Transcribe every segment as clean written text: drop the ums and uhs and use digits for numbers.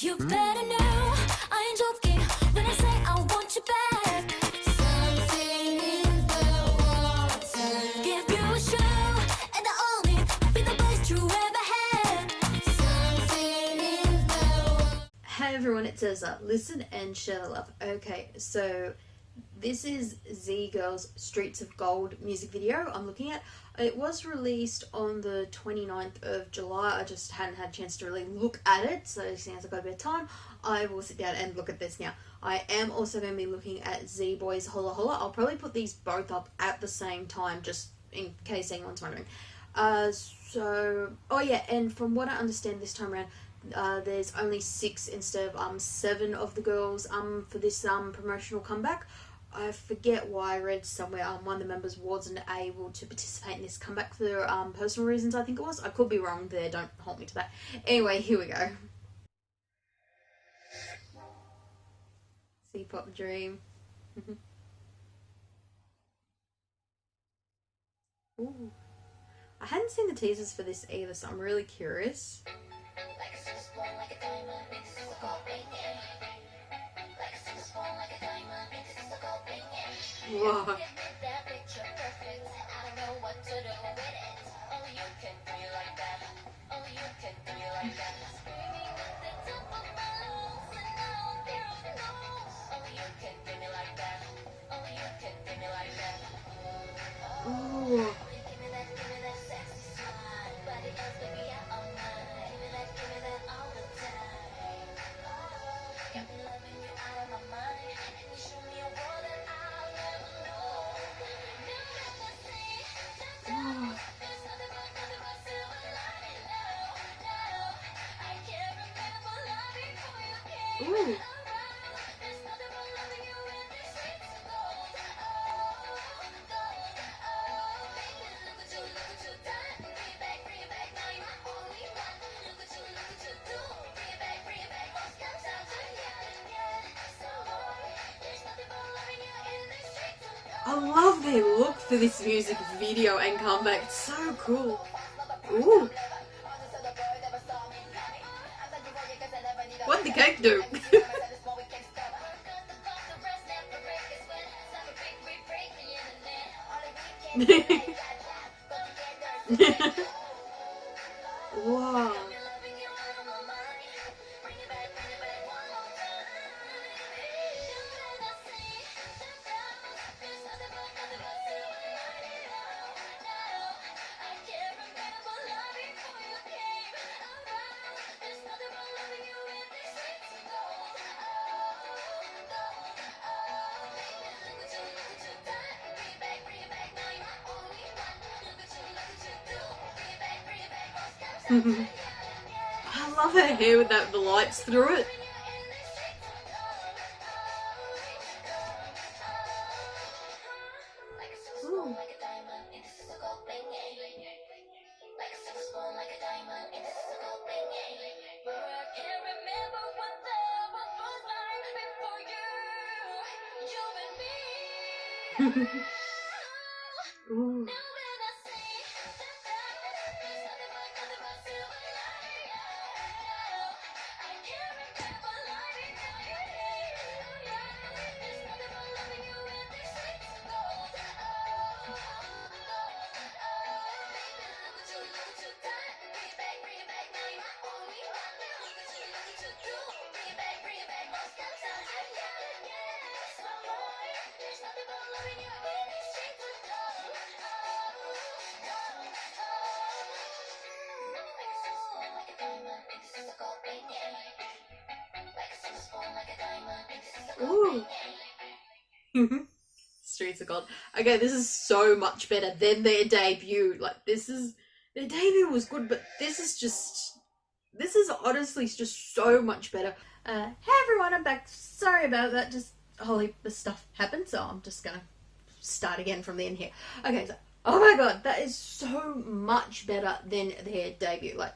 You better know I ain't joking when I say I want you back. Something in the water. Give you a show, and I only be the best you ever had. Something in the water. Hey everyone, it says listen and share the love. Okay, so this is ZGirls Streets of Gold music video I'm looking at. It was released on the 29th of July. I just hadn't had a chance to really look at it, so since I've got a bit of time, I will sit down and look at this now. I am also going to be looking at Z-Boy's Holla Holla. I'll probably put these both up at the same time, just in case anyone's wondering. Oh yeah, and from what I understand this time around, there's only 6 instead of 7 of the girls for this promotional comeback. I forget why I read somewhere one of the members wasn't able to participate in this comeback for personal reasons, I think it was. I could be wrong there, don't hold me to that. Anyway, here we go. Zpop Dream. Ooh. I hadn't seen the teasers for this either, so I'm really curious. Whoa. Ooh. Ooh. I love their look for this music video and comeback. It's so cool. Ooh. What'd the cake do? Wow. I love her hair with the lights through it. Ooh. Ooh. Ooh. Streets of Gold. Okay, this is so much better than their debut. Like, their debut was good, but this is honestly just so much better. Hey everyone, I'm back. Sorry about that, just a whole heap of stuff happened, so I'm just gonna start again from the end here. Okay, so, oh my god, that is so much better than their debut. Like,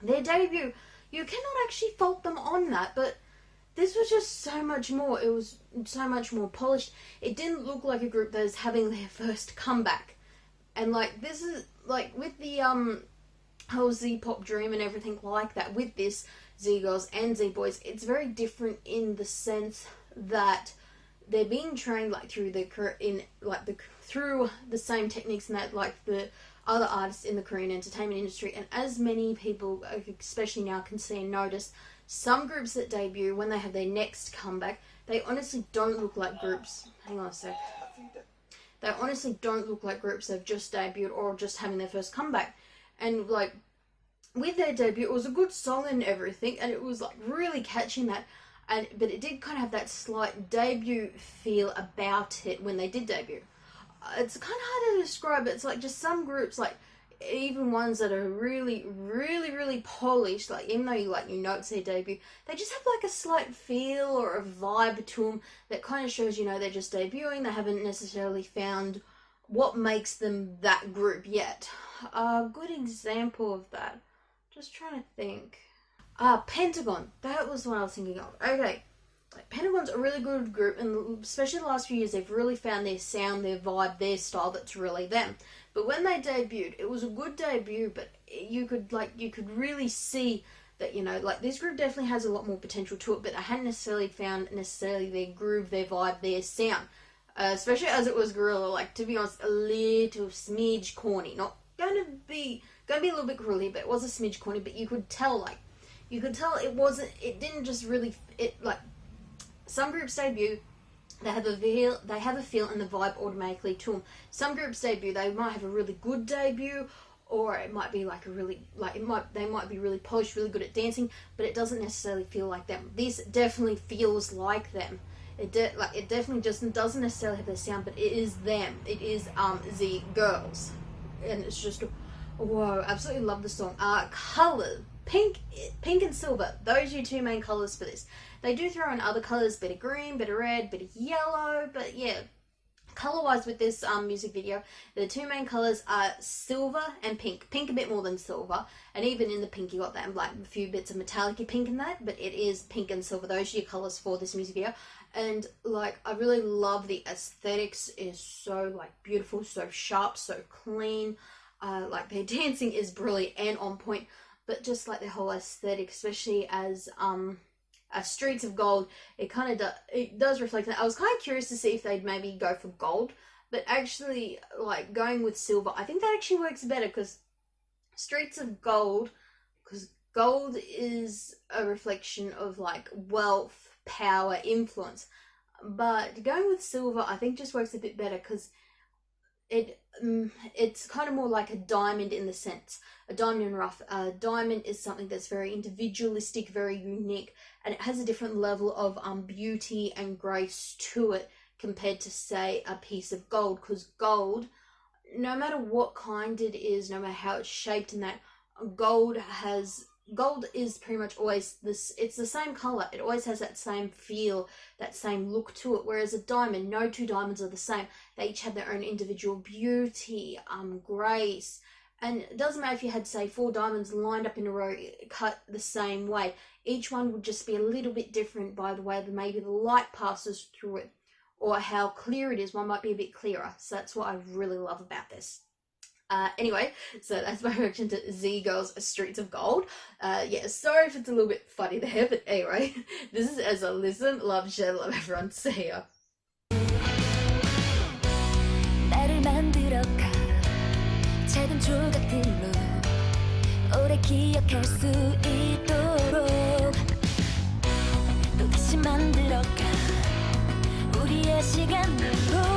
their debut, you cannot actually fault them on that, but this was just so much more. It was so much more polished. It didn't look like a group that is having their first comeback. And like, this is like with the whole Zpop Dream and everything like that. With this, ZGirls and ZBoys, it's very different in the sense that they're being trained like through the same techniques and that like the other artists in the Korean entertainment industry. And as many people, especially now, can see and notice, some groups that debut, when they have their next comeback, they honestly don't look like groups. Hang on a sec. They honestly don't look like groups that have just debuted or just having their first comeback. And like with their debut, it was a good song and everything, and it was like really catching that. But it did kind of have that slight debut feel about it when they did debut. It's kind of hard to describe. It's like just some groups, like even ones that are really, really, really polished, like even though you know it's their debut, they just have like a slight feel or a vibe to them that kind of shows, you know, they're just debuting. They haven't necessarily found what makes them that group yet. A good example of that, just trying to think. Pentagon. That was what I was thinking of. Okay. Like, Pentagon's a really good group, and especially the last few years, they've really found their sound, their vibe, their style that's really them. But when they debuted, it was a good debut, but you could really see that, you know, like this group definitely has a lot more potential to it, but they hadn't necessarily found their groove, their vibe, their sound. Especially as it was Gorilla, like, to be honest, a little smidge corny. Not going to be a little bit cruel here, but it was a smidge corny, but you could tell it didn't just really, some groups debut, they have a feel and the vibe automatically to them. Some groups debut, they might have a really good debut, or it might be like they might be really polished, really good at dancing, but it doesn't necessarily feel like them. This definitely feels like them. It definitely just doesn't necessarily have their sound, but it is them. It is ZGirls, and it's just whoa, absolutely love the song. Colors. Pink and silver, those are your two main colours for this. They do throw in other colours, bit of green, bit of red, bit of yellow, but yeah, colour-wise with this music video, the two main colours are silver and pink. Pink a bit more than silver, and even in the pink you got that like a few bits of metallic pink in that, but it is pink and silver. Those are your colours for this music video. And like, I really love the aesthetics. Is so like beautiful, so sharp, so clean. Like their dancing is brilliant and on point. But just like the whole aesthetic, especially as Streets of Gold, it does reflect that. I was kind of curious to see if they'd maybe go for gold, but actually, like going with silver, I think that actually works better because Streets of Gold, because gold is a reflection of like wealth, power, influence. But going with silver, I think just works a bit better because it's kind of more like a diamond in the sense. A diamond in rough. A diamond is something that's very individualistic, very unique, and it has a different level of beauty and grace to it compared to, say, a piece of gold. Because gold, no matter what kind it is, no matter how it's shaped in that, gold is pretty much always this. It's the same color. It always has that same feel, that same look to it. Whereas a diamond, no two diamonds are the same. They each have their own individual beauty, grace. And it doesn't matter if you had, say, 4 diamonds lined up in a row, cut the same way. Each one would just be a little bit different by the way that maybe the light passes through it, or how clear it is. One might be a bit clearer. So that's what I really love about this. Anyway, so that's my reaction to ZGirls' Streets of Gold. Yeah, sorry if it's a little bit funny there, but anyway, this is as a listen, love, share, love everyone. See ya. 나를 만들어가 작은 조각들로 오래 기억할 수 있도록 또다시 만들어가 우리의 시간으로